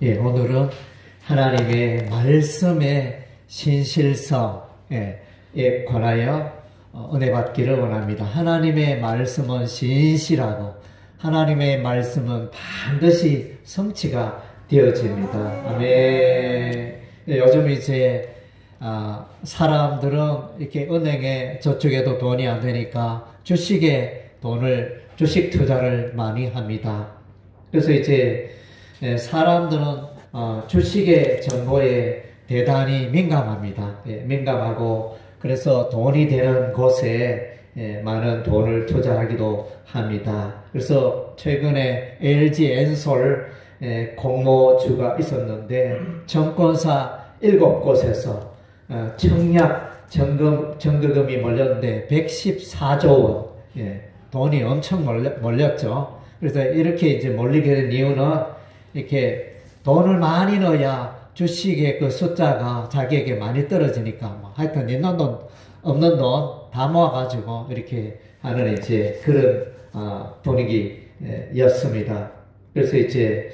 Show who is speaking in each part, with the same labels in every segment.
Speaker 1: 예, 오늘은 하나님의 말씀의 신실성에 관하여 은혜 받기를 원합니다. 하나님의 말씀은 신실하고 하나님의 말씀은 반드시 성취가 되어집니다. 아멘. 예, 요즘 이제 사람들은 이렇게 은행에 저축해도 돈이 안 되니까 주식에 주식 투자를 많이 합니다. 그래서 이제 사람들은 주식의 정보에 대단히 민감합니다. 민감하고 그래서 돈이 되는 곳에 많은 돈을 투자하기도 합니다. 그래서 최근에 LG 엔솔 공모주가 있었는데 정권사 7곳에서 청약 정거금이 몰렸는데 114조 원, 돈이 엄청 몰렸죠. 그래서 이렇게 이제 몰리게 된 이유는 이렇게 돈을 많이 넣어야 주식의 그 숫자가 자기에게 많이 떨어지니까 하여튼 있는 돈 없는 돈 다 모아가지고 이렇게 하는 이제 그런 분위기였습니다. 그래서 이제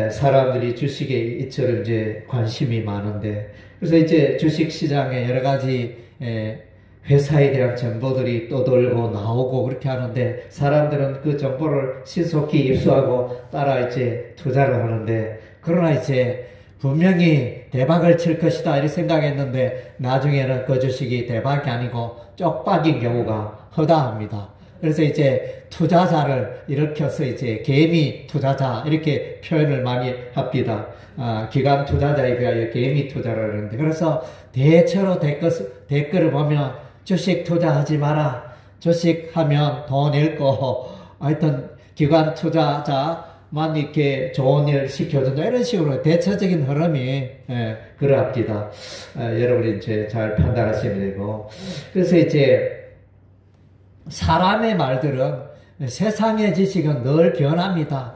Speaker 1: 사람들이 주식에 이처럼 이제 관심이 많은데 그래서 이제 주식 시장에 여러 가지 회사에 대한 정보들이 떠돌고 나오고 그렇게 하는데 사람들은 그 정보를 신속히 입수하고 따라 이제 투자를 하는데 그러나 이제 분명히 대박을 칠 것이다 이렇게 생각했는데 나중에는 그 주식이 대박이 아니고 쪽박인 경우가 허다합니다. 그래서 이제 투자자를 일으켜서 이제 개미 투자자 이렇게 표현을 많이 합니다. 기관 투자자에 비하여 개미 투자를 하는데 그래서 대체로 댓글을 보면 주식 투자하지 마라. 주식하면 돈 잃고 하여튼 기관 투자자만 이렇게 좋은 일 시켜준다. 이런 식으로 대체적인 흐름이 그러합니다. 여러분이 이제 잘 판단하시면 되고. 그래서 이제 사람의 말들은 세상의 지식은 늘 변합니다.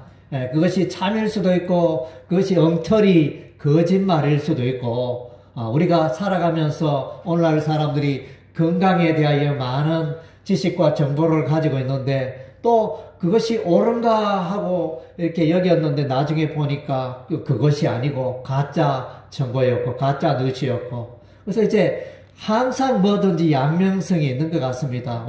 Speaker 1: 그것이 참일 수도 있고 그것이 엉터리 거짓말일 수도 있고 우리가 살아가면서 오늘날 사람들이 건강에 대하여 많은 지식과 정보를 가지고 있는데 또 그것이 옳은가 하고 이렇게 여겼는데 나중에 보니까 그것이 아니고 가짜 정보였고 가짜 뉴스였고 그래서 이제 항상 뭐든지 양면성이 있는 것 같습니다.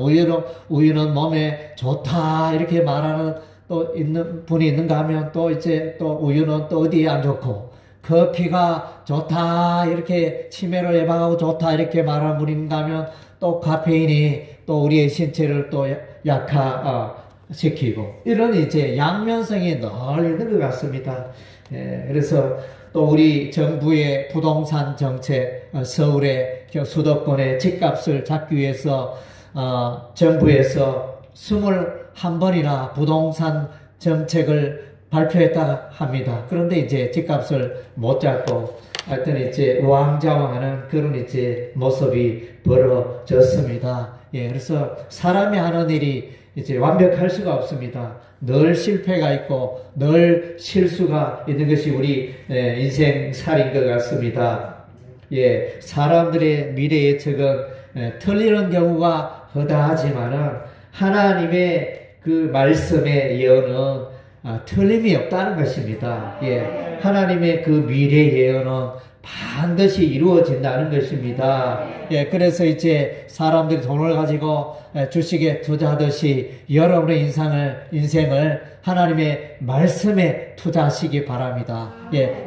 Speaker 1: 우유는 몸에 좋다 이렇게 말하는 또 있는 분이 있는가 하면 또 이제 또 우유는 또 어디에 안 좋고 커피가 좋다 이렇게 치매를 예방하고 좋다 이렇게 말하는 분이 있는가 하면 또 카페인이 또 우리의 신체를 또 약화시키고 이런 이제 양면성이 늘 있는 것 같습니다. 그래서 또 우리 정부의 부동산 정책, 서울의 수도권의 집값을 잡기 위해서 정부에서 21번이나 부동산 정책을 발표했다 합니다. 그런데 이제 집값을 못 잡고 하여튼 이제 우왕좌왕하는 그런 이제 모습이 벌어졌습니다. 그래서 사람이 하는 일이 이제 완벽할 수가 없습니다. 늘 실패가 있고 늘 실수가 있는 것이 우리 인생살인 것 같습니다. 사람들의 미래 예측은 틀리는 경우가 허다하지만은 하나님의 그 말씀의 예언은 틀림이 없다는 것입니다. 하나님의 그 미래 예언은 반드시 이루어진다는 것입니다. 그래서 이제 사람들이 돈을 가지고 주식에 투자하듯이 여러분의 인생을 하나님의 말씀에 투자하시기 바랍니다.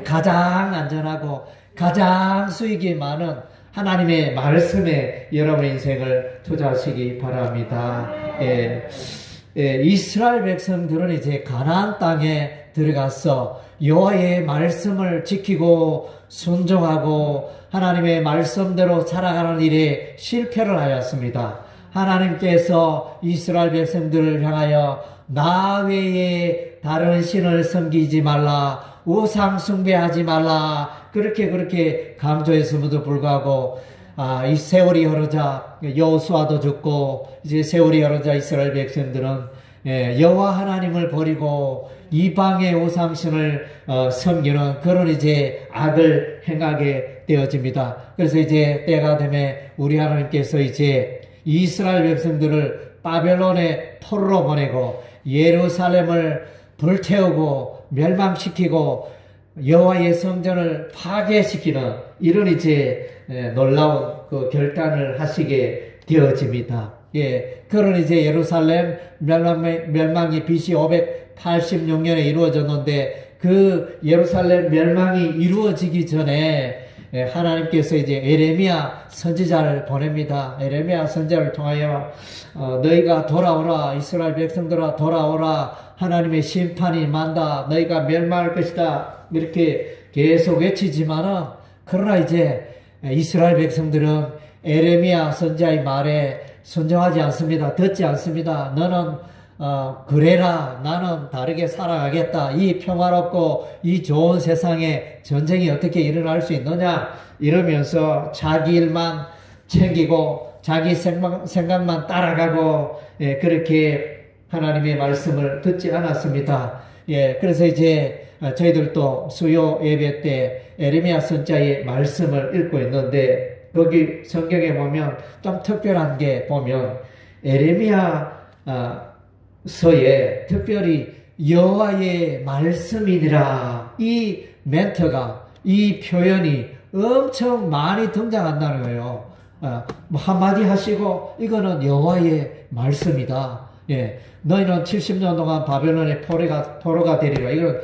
Speaker 1: 가장 안전하고 가장 수익이 많은 하나님의 말씀에 여러분의 인생을 투자하시기 바랍니다. 이스라엘 백성들은 이제 가나안 땅에 들어가서 여호와의 말씀을 지키고 순종하고 하나님의 말씀대로 살아가는 일에 실패를 하였습니다. 하나님께서 이스라엘 백성들을 향하여 나 외에 다른 신을 섬기지 말라, 우상 숭배하지 말라 그렇게 강조했음에도 불구하고 이 세월이 흐르자 여호수아도 죽고 이제 세월이 흐르자 이스라엘 백성들은 여호와 하나님을 버리고 이방의 우상신을 섬기는 그런 이제 악을 행하게 되어집니다. 그래서 이제 때가 되면 우리 하나님께서 이제 이스라엘 백성들을 바벨론의 포로로 보내고 예루살렘을 불태우고 멸망시키고 여호와의 성전을 파괴시키는 이런 이제 놀라운 그 결단을 하시게 되어집니다. 예, 그런 이제 예루살렘 멸망이 BC 586년에 이루어졌는데 그 예루살렘 멸망이 이루어지기 전에 하나님께서 이제 에레미야 선지자를 보냅니다. 에레미야 선지자를 통하여 너희가 돌아오라, 이스라엘 백성들아 돌아오라, 하나님의 심판이 임한다, 너희가 멸망할 것이다, 이렇게 계속 외치지만은, 그러나 이제 이스라엘 백성들은 에레미야 선지자의 말에 순종하지 않습니다. 듣지 않습니다. 너는 그래라, 나는 다르게 살아가겠다, 이 평화롭고 이 좋은 세상에 전쟁이 어떻게 일어날 수 있느냐 이러면서 자기 일만 챙기고 자기 생각만 따라가고, 예, 그렇게 하나님의 말씀을 듣지 않았습니다. 예, 그래서 이제 저희들도 수요 예배 때 에레미야 선지자의 말씀을 읽고 있는데, 거기 성경에 보면 좀 특별한 게 보면 에레미야 서에 특별히 여호와의 말씀이니라, 이 멘트가, 이 표현이 엄청 많이 등장한다는 거예요. 뭐 한마디 하시고 이거는 여호와의 말씀이다. 예, 너희는 70년 동안 바벨론의 포로가 되리라. 이건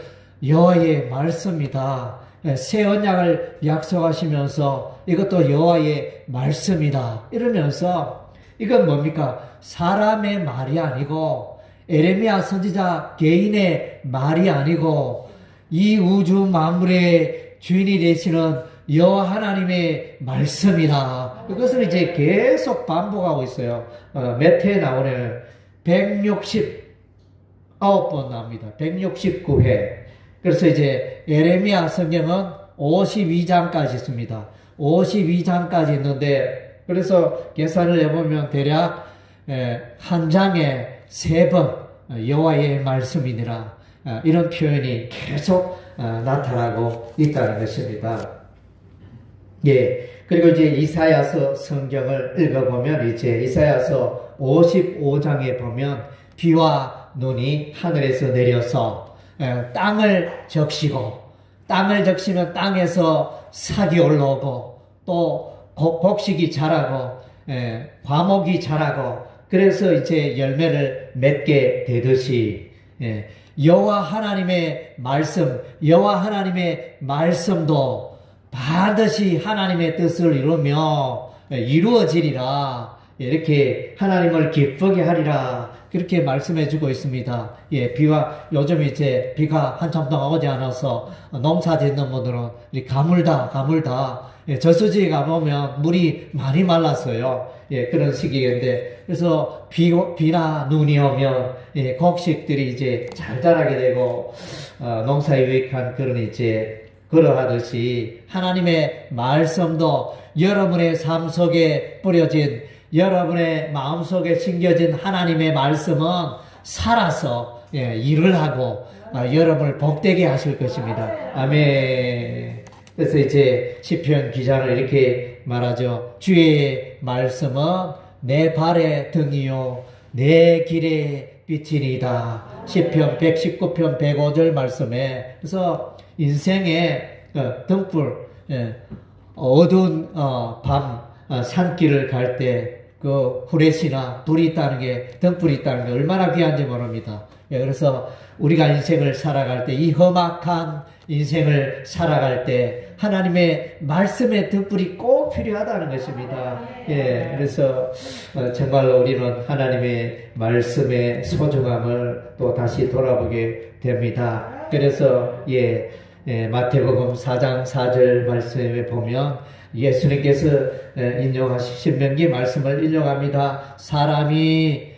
Speaker 1: 여호와의 말씀이다. 예, 새 언약을 약속하시면서 이것도 여호와의 말씀이다. 이러면서 이건 뭡니까? 사람의 말이 아니고 에레미야 선지자 개인의 말이 아니고 이 우주 만물의 주인이 되시는 여호와 하나님의 말씀이다. 이것을 이제 계속 반복하고 있어요. 몇 회에 나오는 169번 나옵니다. 169회. 그래서 이제 에레미야 성경은 52장까지 있습니다. 52장까지 있는데, 그래서 계산을 해보면 대략 한 장에 3번 여호와의 말씀이니라, 이런 표현이 계속 나타나고 있다는 것입니다. 예, 그리고 이제 이사야서 성경을 읽어보면 이제 이사야서 55장에 보면 비와 눈이 하늘에서 내려서 땅을 적시고, 땅을 적시면 땅에서 삭이 올라오고 또 곡식이 자라고 과목이 자라고, 그래서 이제 열매를 맺게 되듯이 여호와 하나님의 말씀, 여호와 하나님의 말씀도 반드시 하나님의 뜻을 이루며 이루어지리라, 이렇게 하나님을 기쁘게 하리라, 그렇게 말씀해 주고 있습니다. 예, 요즘 이제 비가 한참 동안 오지 않아서 농사 짓는 분들은 가물다. 예, 저수지에 가보면 물이 많이 말랐어요. 예, 그런 시기인데, 그래서 비나 눈이 오면, 예, 곡식들이 이제 잘 자라게 되고, 농사에 유익한 그런 이제, 그러하듯이 하나님의 말씀도 여러분의 삶 속에 뿌려진, 여러분의 마음 속에 심겨진 하나님의 말씀은 살아서, 예, 일을 하고, 여러분을 복되게 하실 것입니다. 아멘. 그래서 이제 시편 기자는 이렇게 말하죠. 주의 말씀은 내 발의 등이요 내 길의 빛이니이다. 시편 119편 105절 말씀에, 그래서 인생의 등불, 어두운 밤 산길을 갈 때 그 후레쉬나 불이 있다는 게, 등불이 있다는 게 얼마나 귀한지 모릅니다. 그래서 우리가 인생을 살아갈 때, 이 험악한 인생을 살아갈 때 하나님의 말씀의 등불이 꼭 필요하다는 것입니다. 예, 그래서 정말로 우리는 하나님의 말씀의 소중함을 또 다시 돌아보게 됩니다. 그래서 마태복음 4장 4절 말씀에 보면 예수님께서 인용하신 신명기 말씀을 인용합니다. 사람이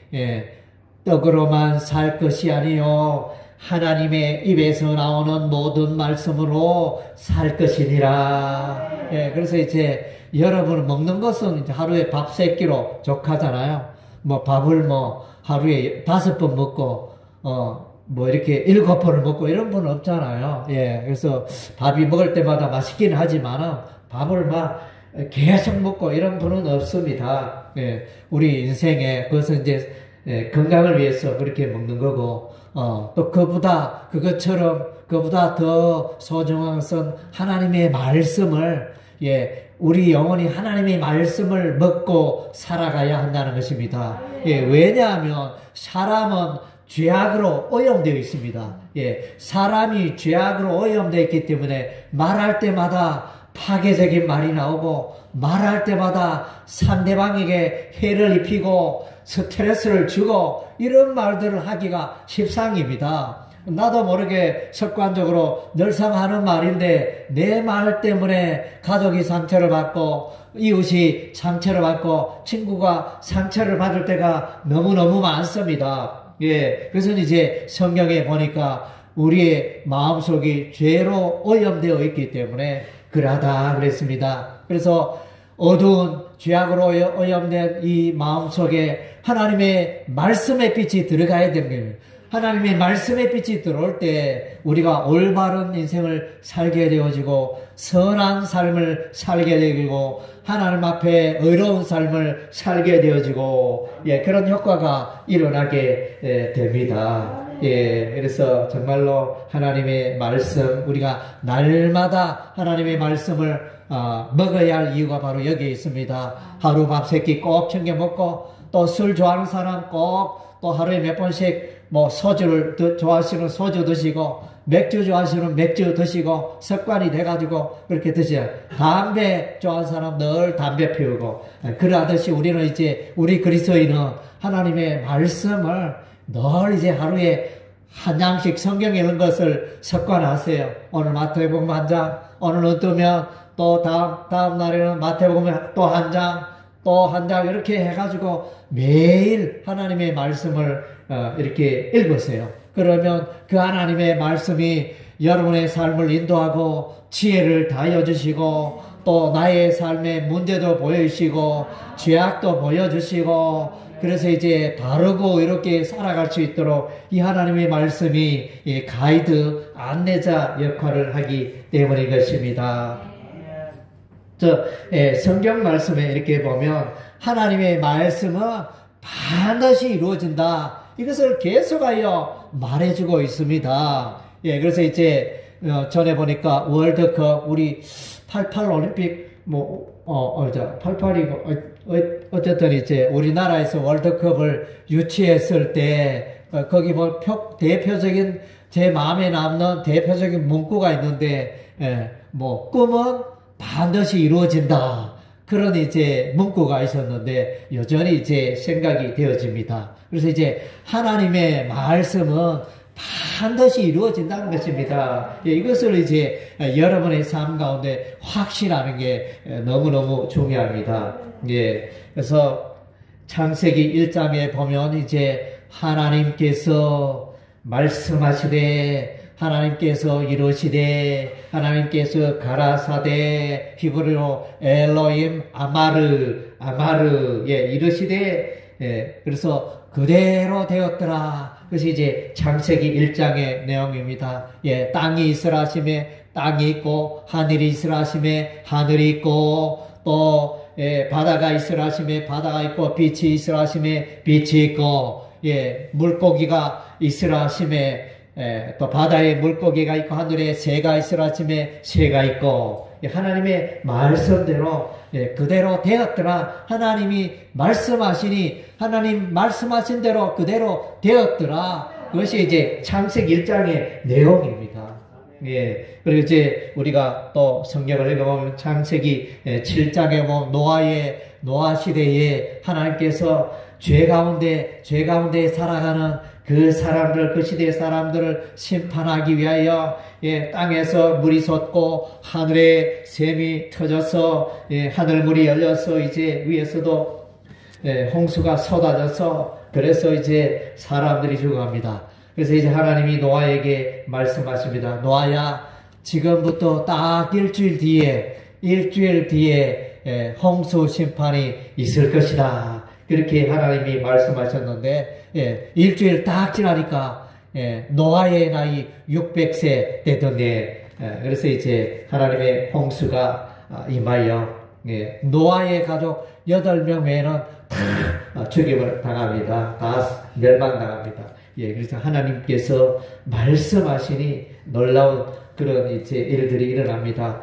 Speaker 1: 떡으로만 살 것이 아니요 하나님의 입에서 나오는 모든 말씀으로 살 것이니라. 예, 그래서 이제 여러분 먹는 것은 이제 하루에 밥 3끼로 족하잖아요. 뭐 밥을 하루에 5번 먹고 이렇게 7번을 먹고 이런 분은 없잖아요. 예, 그래서 밥이 먹을 때마다 맛있긴 하지만 밥을 계속 먹고 이런 분은 없습니다. 예, 우리 인생에 그것은 이제 건강을 위해서 그렇게 먹는 거고, 또 그것보다 더 소중한 것은 하나님의 말씀을, 우리 영혼이 하나님의 말씀을 먹고 살아가야 한다는 것입니다. 왜냐하면 사람은 죄악으로 오염되어 있습니다. 사람이 죄악으로 오염되어 있기 때문에 말할 때마다 파괴적인 말이 나오고, 말할 때마다 상대방에게 해를 입히고 스트레스를 주고, 이런 말들을 하기가 십상입니다. 나도 모르게 습관적으로 늘상 하는 말인데, 내 말 때문에 가족이 상처를 받고, 이웃이 상처를 받고, 친구가 상처를 받을 때가 너무너무 많습니다. 그래서 이제 성경에 보니까 우리의 마음속이 죄로 오염되어 있기 때문에 그러하다 그랬습니다. 그래서 어두운 죄악으로 오염된 이 마음속에 하나님의 말씀의 빛이 들어가야 됩니다. 하나님의 말씀의 빛이 들어올 때 우리가 올바른 인생을 살게 되어지고, 선한 삶을 살게 되고, 하나님 앞에 의로운 삶을 살게 되어지고, 그런 효과가 일어나게 됩니다. 그래서 정말로 하나님의 말씀, 우리가 날마다 하나님의 말씀을 먹어야 할 이유가 바로 여기에 있습니다. 하루 밤새끼 꼭 챙겨 먹고, 또 술 좋아하는 사람 꼭 또 하루에 몇 번씩 소주를 좋아하시는 소주 드시고, 맥주 좋아하시는 맥주 드시고, 습관이 돼가지고 그렇게 드셔요. 담배 좋아하는 사람 늘 담배 피우고, 그러하듯이 우리 그리스도인은 하나님의 말씀을 늘 이제 하루에 한 장씩 성경 읽는 것을 습관하세요. 오늘 마태복음 한 장, 오늘은 뜨면 또 다음 날에는 마태복음 또 한 장, 또 한 장, 이렇게 해가지고 매일 하나님의 말씀을 이렇게 읽으세요. 그러면 그 하나님의 말씀이 여러분의 삶을 인도하고 지혜를 다해주시고, 또 나의 삶의 문제도 보여주시고 죄악도 보여주시고, 그래서 이제 바르고 이렇게 살아갈 수 있도록 이 하나님의 말씀이 가이드, 안내자 역할을 하기 때문인 것입니다. 성경 말씀에 이렇게 보면 하나님의 말씀은 반드시 이루어진다, 이것을 계속하여 말해주고 있습니다. 그래서 이제 전에 보니까 월드컵, 우리 88 올림픽 88이고 어쨌든 이제 우리나라에서 월드컵을 유치했을 때 거기 대표적인, 제 마음에 남는 대표적인 문구가 있는데, 꿈은 반드시 이루어진다, 그런 이제 문구가 있었는데 여전히 이제 생각이 되어집니다. 그래서 이제 하나님의 말씀은 반드시 이루어진다는 것입니다. 이것을 이제 여러분의 삶 가운데 확신하는 게 너무너무 중요합니다. 그래서 창세기 1장에 보면 이제 하나님께서 말씀하시되, 하나님께서 이루시되, 하나님께서 가라사대, 히브리어로 엘로임 아마르 이르시되, 그래서 그대로 되었더라. 그것이 이제 창세기 1장의 내용입니다. 땅이 있으라 하심에 땅이 있고, 하늘이 있으라 하심에 하늘이 있고, 또 바다가 있으라 하심에 바다가 있고, 빛이 있으라 하심에 빛이 있고, 물고기가 있으라 하심에 또 바다에 물고기가 있고, 하늘에 새가 있으라 하심에 새가 있고, 하나님의 말씀대로 그대로 되었더라. 하나님이 말씀하시니 하나님 말씀하신 대로 그대로 되었더라. 그것이 이제 창세기 1장의 내용입니다. 그리고 이제 우리가 또 성경을 읽어보면 창세기 7장에 보면 노아 시대에 하나님께서 죄 가운데 살아가는 그 시대의 사람들을 심판하기 위하여 땅에서 물이 솟고 하늘에 샘이 터져서 하늘물이 열려서 이제 위에서도 홍수가 쏟아져서, 그래서 이제 사람들이 죽어갑니다. 그래서 이제 하나님이 노아에게 말씀하십니다. 노아야, 지금부터 딱 일주일 뒤에 홍수 심판이 있을 것이다. 그렇게 하나님이 말씀하셨는데, 일주일 딱 지나니까 노아의 나이 600세 되던데, 그래서 이제 하나님의 홍수가 임하여 노아의 가족 8명 외에는 다 죽임을 당합니다. 다 멸망당합니다. 예, 그래서 하나님께서 말씀하시니 놀라운 그런 이제 일들이 일어납니다.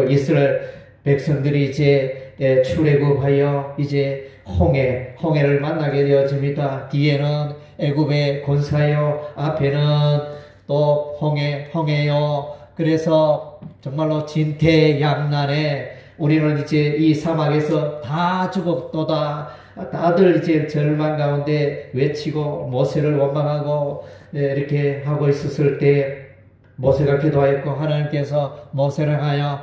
Speaker 1: 이스라엘 백성들이 이제 출애굽하여 이제 홍해를 만나게 되어집니다. 뒤에는 애굽의 권사요, 앞에는 또 홍해요. 그래서 정말로 진퇴양난에 우리는 이제 이 사막에서 다 죽었도다. 다들 이제 절망 가운데 외치고 모세를 원망하고 이렇게 하고 있었을 때 모세가 기도하였고 하나님께서 모세를 향하여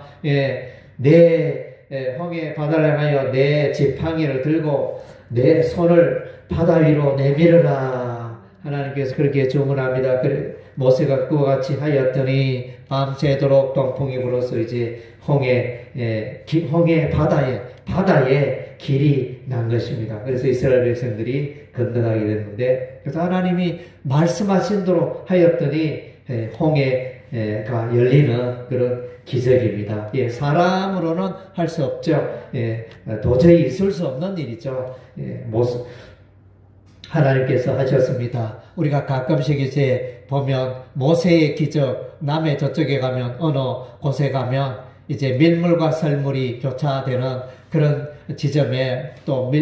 Speaker 1: 내 홍해 바다를 향하여 내 지팡이를 들고 내 손을 바다 위로 내밀어라. 하나님께서 그렇게 주문합니다. 그래 모세가 그와 같이 하였더니 밤새도록 동풍이 불어서 이제 홍해 바다에 길이 난 것입니다. 그래서 이스라엘 백성들이 건너가게 됐는데, 그래서 하나님이 말씀하신 대로 하였더니 홍해가 열리는 그런 기적입니다. 예, 사람으로는 할 수 없죠. 예, 도저히 있을 수 없는 일이죠. 예, 하나님께서 하셨습니다. 우리가 가끔씩 이제 보면 모세의 기적, 남해 저쪽에 가면 어느 곳에 가면 이제 밀물과 썰물이 교차되는 그런 지점에 또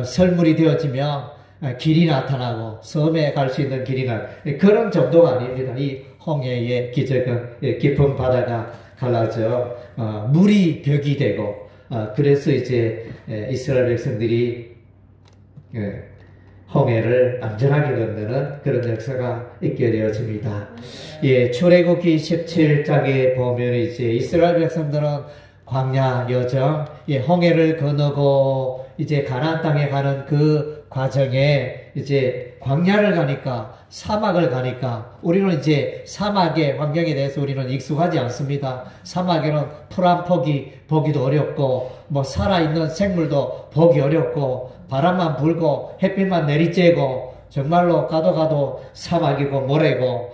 Speaker 1: 썰물이 되어지면 길이 나타나고 섬에 갈 수 있는 길이 그런 정도가 아닙니다. 이 홍해의 기적은 깊은 바다가 갈라져 물이 벽이 되고 그래서 이제 이스라엘 백성들이 홍해를 안전하게 건너는 그런 역사가 있게 되어집니다. 예, 출애굽기 17장에 보면 이제 이스라엘 백성들은 광야 여정, 홍해를 건너고 이제 가나안 땅에 가는 그 과정에 이제 광야를 가니까 사막을 가니까 우리는 이제 사막의 환경에 대해서 우리는 익숙하지 않습니다. 사막에는 풀 한 폭이 보기도 어렵고 뭐 살아있는 생물도 보기 어렵고 바람만 불고 햇빛만 내리쬐고 정말로 가도 사막이고 모래고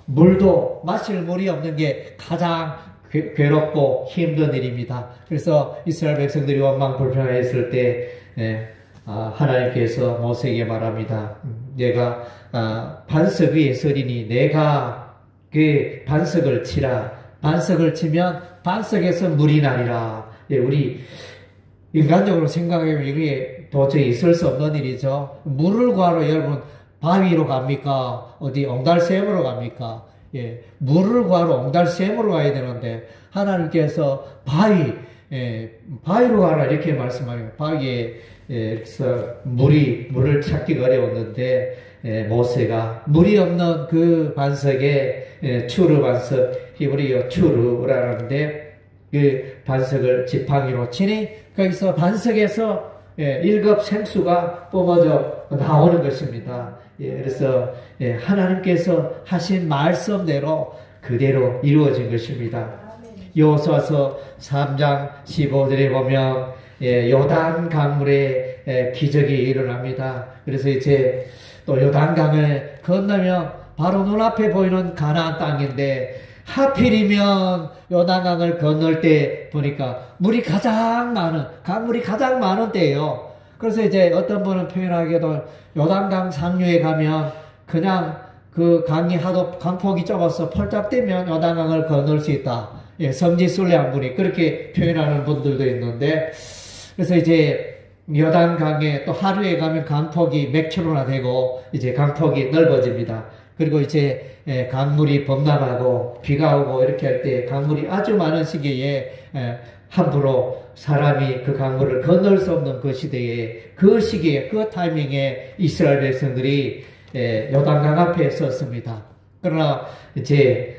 Speaker 1: 물도 마실 물이 없는 게 가장 괴롭고 힘든 일입니다. 그래서 이스라엘 백성들이 원망 불평했을 때 하나님께서 모세에게 말합니다. 내가 반석 위에 서리니 내가 그 반석을 치라. 반석을 치면 반석에서 물이 나리라. 예, 우리 인간적으로 생각하면 이게 도저히 있을 수 없는 일이죠. 물을 구하러 여러분 바위로 갑니까? 어디 옹달샘으로 갑니까? 예, 물을 구하러 옹달샘으로 가야 되는데 하나님께서 바위로 가라 이렇게 말씀하니까 바위에서 물을 찾기가 어려웠는데 모세가 물이 없는 그 반석에 추르 반석, 히브리어 추르라는데 그 반석을 지팡이로 치니 거기서 반석에서 일급 생수가 뿜어져 나오는 것입니다. 그래서 하나님께서 하신 말씀대로 그대로 이루어진 것입니다. 여호수아서 3장 15절에 보면 요단 강물에 기적이 일어납니다. 그래서 이제 또 요단강을 건너면 바로 눈앞에 보이는 가나안 땅인데 하필이면 요단강을 건널 때 보니까 강물이 가장 많은 때예요. 그래서 이제 어떤 분은 표현하기에도 요단강 상류에 가면 그냥 그 강이 하도 강폭이 좁아서 펄짝 뛰면 요단강을 건널 수 있다. 성지순례한 분이 그렇게 표현하는 분들도 있는데, 그래서 이제 요단강에 또 하루에 가면 강폭이 몇 킬로나 되고 이제 강폭이 넓어집니다. 그리고 이제 강물이 범람하고 비가 오고 이렇게 할 때 강물이 아주 많은 시기에 함부로 사람이 그 강물을 건널 수 없는 그 시대에 그 시기에 그 타이밍에 이스라엘 백성들이 요단강 앞에 섰습니다. 그러나 이제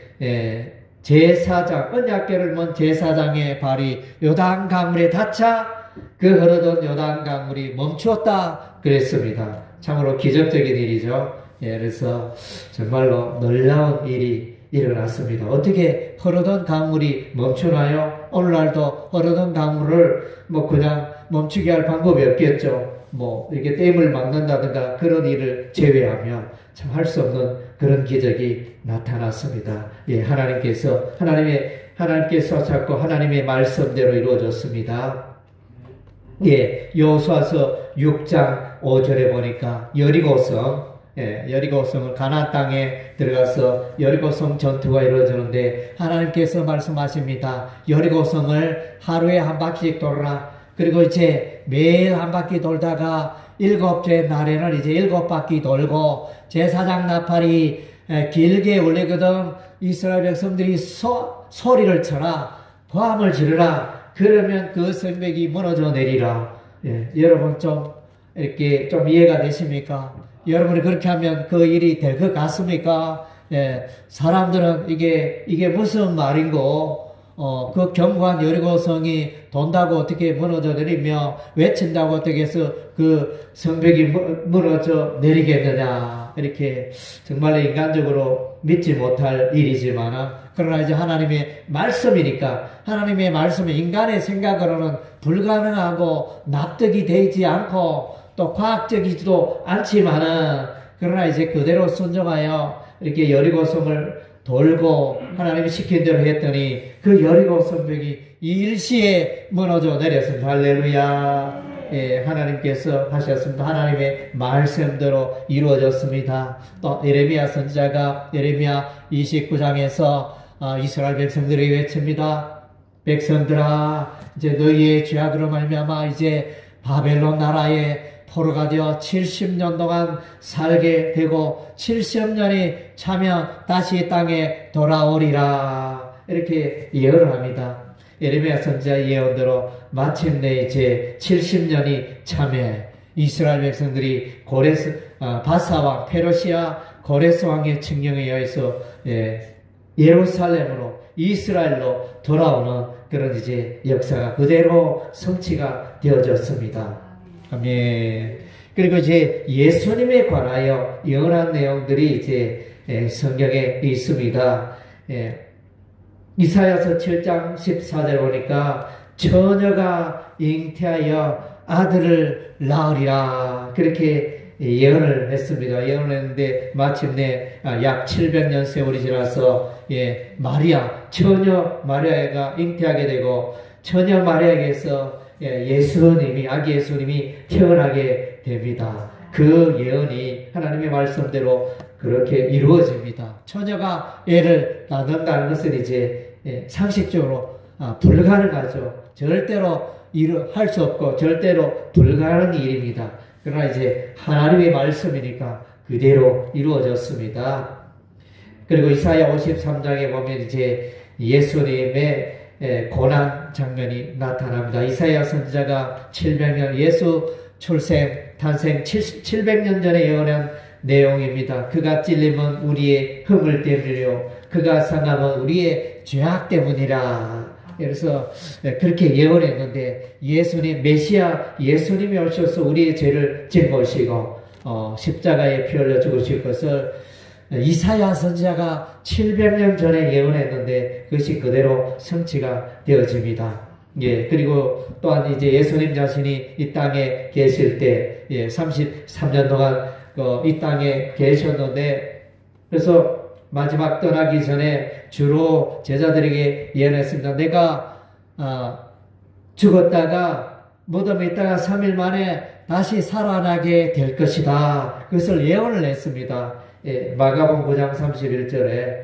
Speaker 1: 제사장 언약궤를 먼 제사장의 발이 요단강물에 닿자 그 흐르던 요단강물이 멈추었다 그랬습니다. 참으로 기적적인 일이죠. 그래서 정말로 놀라운 일이 일어났습니다. 어떻게 흐르던 강물이 멈추나요? 오늘날도 흐르던 강물을 그냥 멈추게 할 방법이 없겠죠. 이렇게 댐을 막는다든가 그런 일을 제외하면 참 할 수 없는 그런 기적이 나타났습니다. 하나님께서 자꾸 하나님의 말씀대로 이루어졌습니다. 여호수아서 6장 5절에 보니까 여리고성 여리고성은 가나안 땅에 들어가서 여리고성 전투가 이루어지는데 하나님께서 말씀하십니다. 여리고성을 하루에 한 바퀴씩 돌아라. 그리고 이제 매일 한 바퀴 돌다가 일곱째 날에는 이제 7바퀴 돌고 제사장 나팔이 길게 울리거든 이스라엘 백성들이 소리를 쳐라. 고함을 지르라. 그러면 그 성벽이 무너져 내리라. 여러분 좀 이렇게 좀 이해가 되십니까? 여러분이 그렇게 하면 그 일이 될 것 같습니까? 사람들은 이게 무슨 말인고, 그 견고한 여리고성이 돈다고 어떻게 무너져 내리며 외친다고 어떻게 해서 그 성벽이 무너져 내리겠느냐. 이렇게 정말로 인간적으로 믿지 못할 일이지만, 그러나 이제 하나님의 말씀이니까, 하나님의 말씀은 인간의 생각으로는 불가능하고 납득이 되지 않고 또 과학적이지도 않지만은, 그러나 이제 그대로 순종하여 이렇게 여리고성을 돌고 하나님이 시킨 대로 했더니 그 여리고 성벽이 일시에 무너져 내렸습니다. 할렐루야. 하나님께서 하셨습니다. 하나님의 말씀대로 이루어졌습니다. 또 예레미야 선지자가 예레미야 29장에서 이스라엘 백성들에게 외칩니다. 백성들아, 이제 너희의 죄악으로 말미암아 이제 바벨론 나라에 포로가 되어 70년 동안 살게 되고 70년이 차면 다시 땅에 돌아오리라. 이렇게 예언을 합니다. 예레미야 선지자의 예언대로 마침내 이제 70년이 참에 이스라엘 백성들이 바사왕 페르시아 고레스 왕의 칙령에 의해서 예루살렘으로 이스라엘로 돌아오는 그런 이제 역사가 그대로 성취가 되어졌습니다. 아멘. 그리고 이제 예수님에 관하여 예언한 내용들이 이제 성경에 있습니다. 이사야서 7장 14절 보니까 처녀가 잉태하여 아들을 낳으리라. 그렇게 예언을 했습니다. 예언을 했는데 마침내 약 700년 세월이 지나서 처녀 마리아가 잉태하게 되고 처녀 마리아에게서 아기 예수님이 태어나게 됩니다. 그 예언이 하나님의 말씀대로 그렇게 이루어집니다. 처녀가 애를 낳는다는 것은 이제 상식적으로 불가능하죠. 절대로 할 수 없고 절대로 불가능한 일입니다. 그러나 이제 하나님의 말씀이니까 그대로 이루어졌습니다. 그리고 이사야 53장에 보면 이제 예수님의 고난 장면이 나타납니다. 이사야 선지자가 700년 예수 탄생 700년 전에 예언한 내용입니다. 그가 찔림은 우리의 허물 때문이요 그가 상함은 우리의 죄악 때문이라. 그래서 그렇게 예언했는데 예수님 메시아 예수님이 오셔서 우리의 죄를 짊어지시고 십자가에 피 흘려 죽으실 것을 이사야 선지자가 700년 전에 예언했는데 그것이 그대로 성취가 되어집니다. 그리고 또한 이제 예수님 자신이 이 땅에 계실 때 33년 동안 이 땅에 계셨는데 그래서 마지막 떠나기 전에 주로 제자들에게 예언했습니다. 내가 죽었다가 무덤에 있다가 3일 만에 다시 살아나게 될 것이다. 그것을 예언을 했습니다. 마가복음 9장 31절에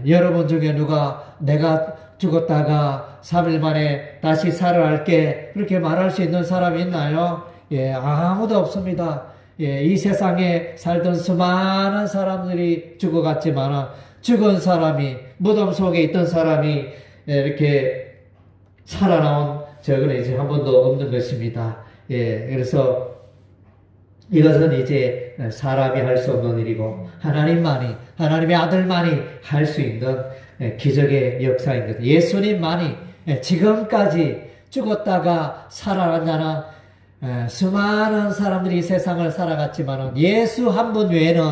Speaker 1: 여러분 중에 누가 내가 죽었다가 3일 만에 다시 살아날게 그렇게 말할 수 있는 사람이 있나요? 아무도 없습니다. 이 세상에 살던 수많은 사람들이 죽어갔지만 죽은 사람이 무덤 속에 있던 사람이 이렇게 살아나온 적은 이제 한 번도 없는 것입니다. 그래서 이것은 이제 사람이 할 수 없는 일이고 하나님의 아들만이 할 수 있는 기적의 역사인 것. 예수님만이 지금까지 죽었다가 살아난다는 수많은 사람들이 세상을 살아갔지만 예수 한 분 외에는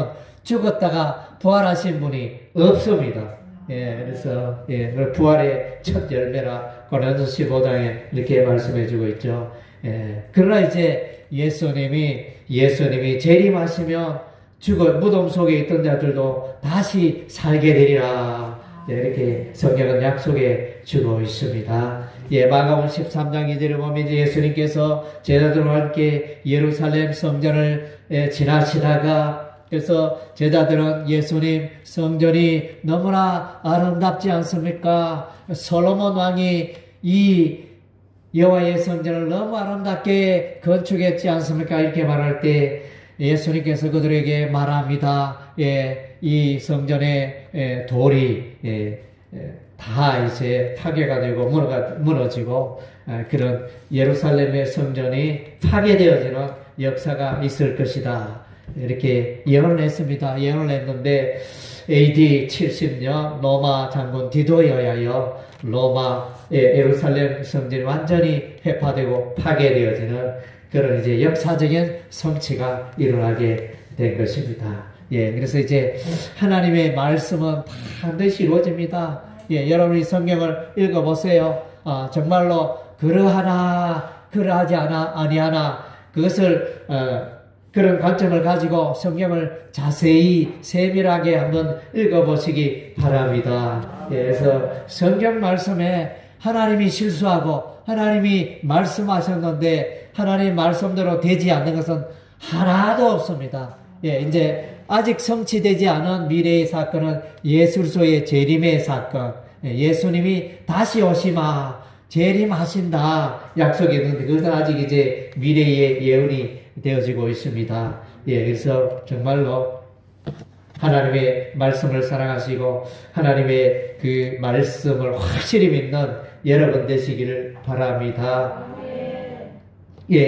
Speaker 1: 죽었다가 부활하신 분이 없습니다. 그래서 부활의 첫 열매라 고린도서 15장에 이렇게 말씀해주고 있죠. 그러나 이제 예수님이 재림하시면 무덤 속에 있던 자들도 다시 살게 되리라. 이렇게 성경은 약속해 주고 있습니다. 마가복음 13장 2절에 보면 이제 예수님께서 제자들과 함께 예루살렘 성전을 지나시다가 그래서 제자들은 예수님 성전이 너무나 아름답지 않습니까? 솔로몬 왕이 이 여호와의 성전을 너무 아름답게 건축했지 않습니까? 이렇게 말할 때 예수님께서 그들에게 말합니다. 이 성전의 돌이 다 이제 파괴가 되고 무너지고 그런 예루살렘의 성전이 파괴되어지는 역사가 있을 것이다. 이렇게 예언을 했습니다. 예언을 했는데 AD 70년 로마 장군 디도에 의하여 예루살렘 성전이 완전히 회파되고 파괴되어지는 그런 이제 역사적인 성취가 일어나게 된 것입니다. 그래서 이제 하나님의 말씀은 반드시 이루어집니다. 여러분이 성경을 읽어보세요. 정말로 그러하나 그러하지 아니하나 그것을 그런 관점을 가지고 성경을 자세히 세밀하게 한번 읽어보시기 바랍니다. 그래서 성경 말씀에 하나님이 실수하고 하나님이 말씀하셨는데 하나님 말씀대로 되지 않는 것은 하나도 없습니다. 이제 아직 성취되지 않은 미래의 사건은 예술소의 재림의 사건, 예수님이 다시 오시마 재림하신다 약속이 있는데 그것은 아직 이제 미래의 예언이 되어지고 있습니다. 그래서 정말로 하나님의 말씀을 사랑하시고 하나님의 그 말씀을 확실히 믿는 여러분 되시기를 바랍니다.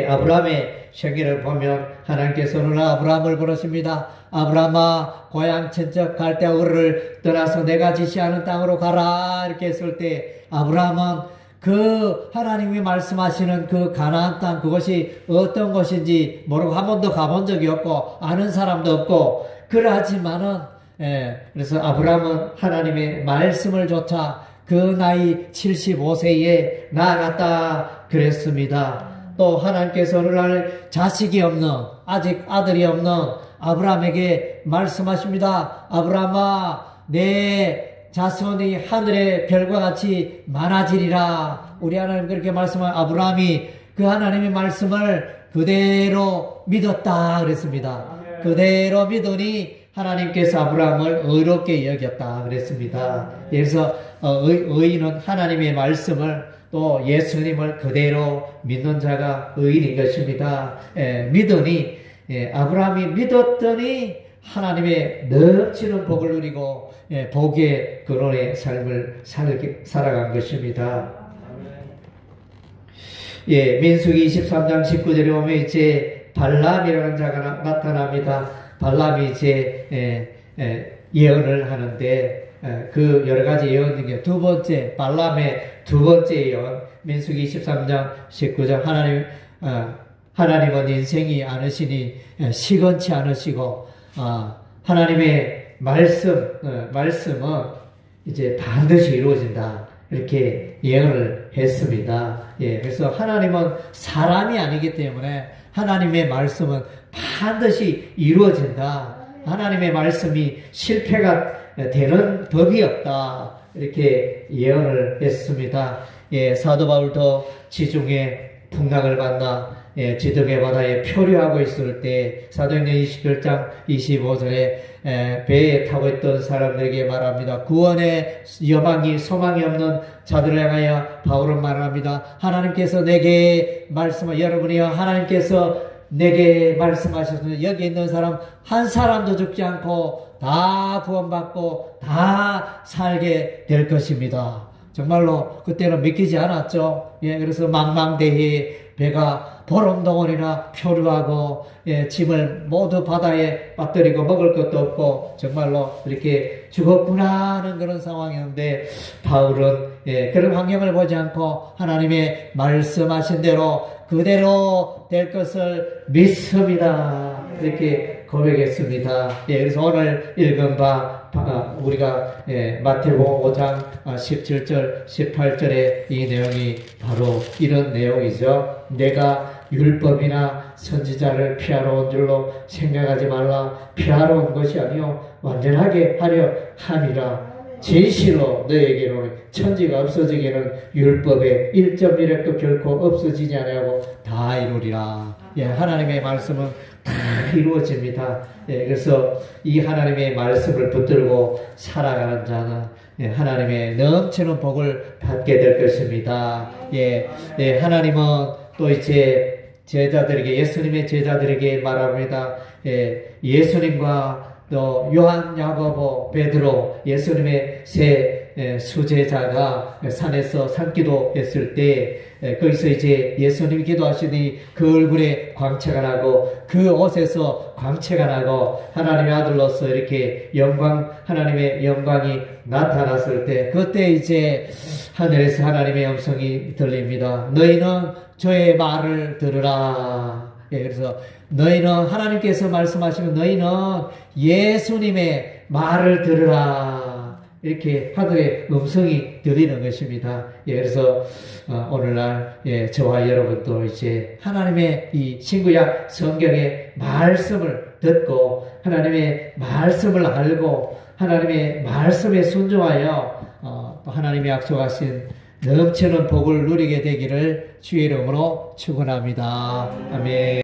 Speaker 1: 아브라함의 생애를 보면 하나님께서는 아브라함을 부르십니다. 아브라함아 고향 친척 갈대아 우르를 떠나서 내가 지시하는 땅으로 가라 이렇게 했을 때 아브라함은 그 하나님이 말씀하시는 그 가나안 땅 그것이 어떤 것인지 모르고 한 번도 가본 적이 없고 아는 사람도 없고 그러하지만은 그래서 아브라함은 하나님의 말씀을 조차 그 나이 75세에 나아갔다 그랬습니다. 또 하나님께서 어느 날 자식이 없는 아직 아들이 없는 아브라함에게 말씀하십니다. 아브라함아 내 자손이 하늘의 별과 같이 많아지리라. 우리 하나님 그렇게 말씀한 아브라함이 그 하나님의 말씀을 그대로 믿었다 그랬습니다. 그대로 믿으니 하나님께서 아브라함을 의롭게 여겼다 그랬습니다. 그래서 의인은 하나님의 말씀을 또 예수님을 그대로 믿는 자가 의인인 것입니다. 믿으니 아브라함이 믿었더니 하나님의 넘치는 복을 누리고 복의 근원의 삶을 살아간 것입니다. 민수기 23장 19절에 보면 이제 발람이라는 자가 나타납니다. 발람이 이제 예언을 하는데 그 여러 가지 예언 중에 두 번째 발람의 두 번째 예언 민수기 23장 19절 하나님은 인생이 않으시니 시건치 않으시고 하나님의 말씀은 이제 반드시 이루어진다 이렇게 예언을 했습니다. 그래서 하나님은 사람이 아니기 때문에 하나님의 말씀은 반드시 이루어진다. 하나님의 말씀이 실패가 되는 법이 없다. 이렇게 예언을 했습니다. 사도 바울도 지중해 풍랑을 만나 지중해 바다에 표류하고 있을 때 사도행전 21장 25절에 배에 타고 있던 사람들에게 말합니다. 구원의 소망이 없는 자들을 향하여 바울은 말합니다. 하나님께서 내게 여러분이여 하나님께서 내게 말씀하셨으면 여기 있는 사람 한 사람도 죽지 않고 다 구원받고 다 살게 될 것입니다. 정말로 그때는 믿기지 않았죠. 그래서 망망대해 배가 보름동안이나 표류하고 짐을 모두 바다에 빠뜨리고 먹을 것도 없고 정말로 이렇게 죽었구나 하는 그런 상황이었는데 바울은 그런 환경을 보지 않고 하나님의 말씀하신 대로 그대로 될 것을 믿습니다. 이렇게 고백했습니다. 그래서 오늘 읽은 바 우리가 마태복음 5장 17절 18절의 이 내용이 바로 이런 내용이죠. 내가 율법이나 선지자를 피하러 온 줄로 생각하지 말라. 피하러 온 것이 아니요 완전하게 하려 함이라. 진실로 너에게로는 천지가 없어지기는 율법의 1.1획도 결코 없어지지 아니하고 다 이루리라. 예, 하나님의 말씀은 다 이루어집니다. 예, 그래서 이 하나님의 말씀을 붙들고 살아가는 자는 예, 하나님의 넘치는 복을 받게 될 것입니다. 예, 예, 하나님은 또 이제 제자들에게, 예수님의 제자들에게 말합니다. 예, 예수님과 또 요한, 야고보, 베드로, 예수님의 세 수제자가 산에서 산기도 했을 때 거기서 이제 예수님이 기도하시니 그 얼굴에 광채가 나고 그 옷에서 광채가 나고 하나님의 아들로서 이렇게 하나님의 영광이 나타났을 때 그때 이제 하늘에서 하나님의 음성이 들립니다. 너희는 저의 말을 들으라. 예, 그래서 너희는 하나님께서 말씀하시면 너희는 예수님의 말을 들으라. 이렇게 하늘의 음성이 들리는 것입니다. 예, 그래서 오늘날 예, 저와 여러분도 이제 하나님의 이 신구약 성경의 말씀을 듣고 하나님의 말씀을 알고 하나님의 말씀에 순종하여 또 하나님이 약속하신 넘치는 복을 누리게 되기를 주의 이름으로 축원합니다. 아멘.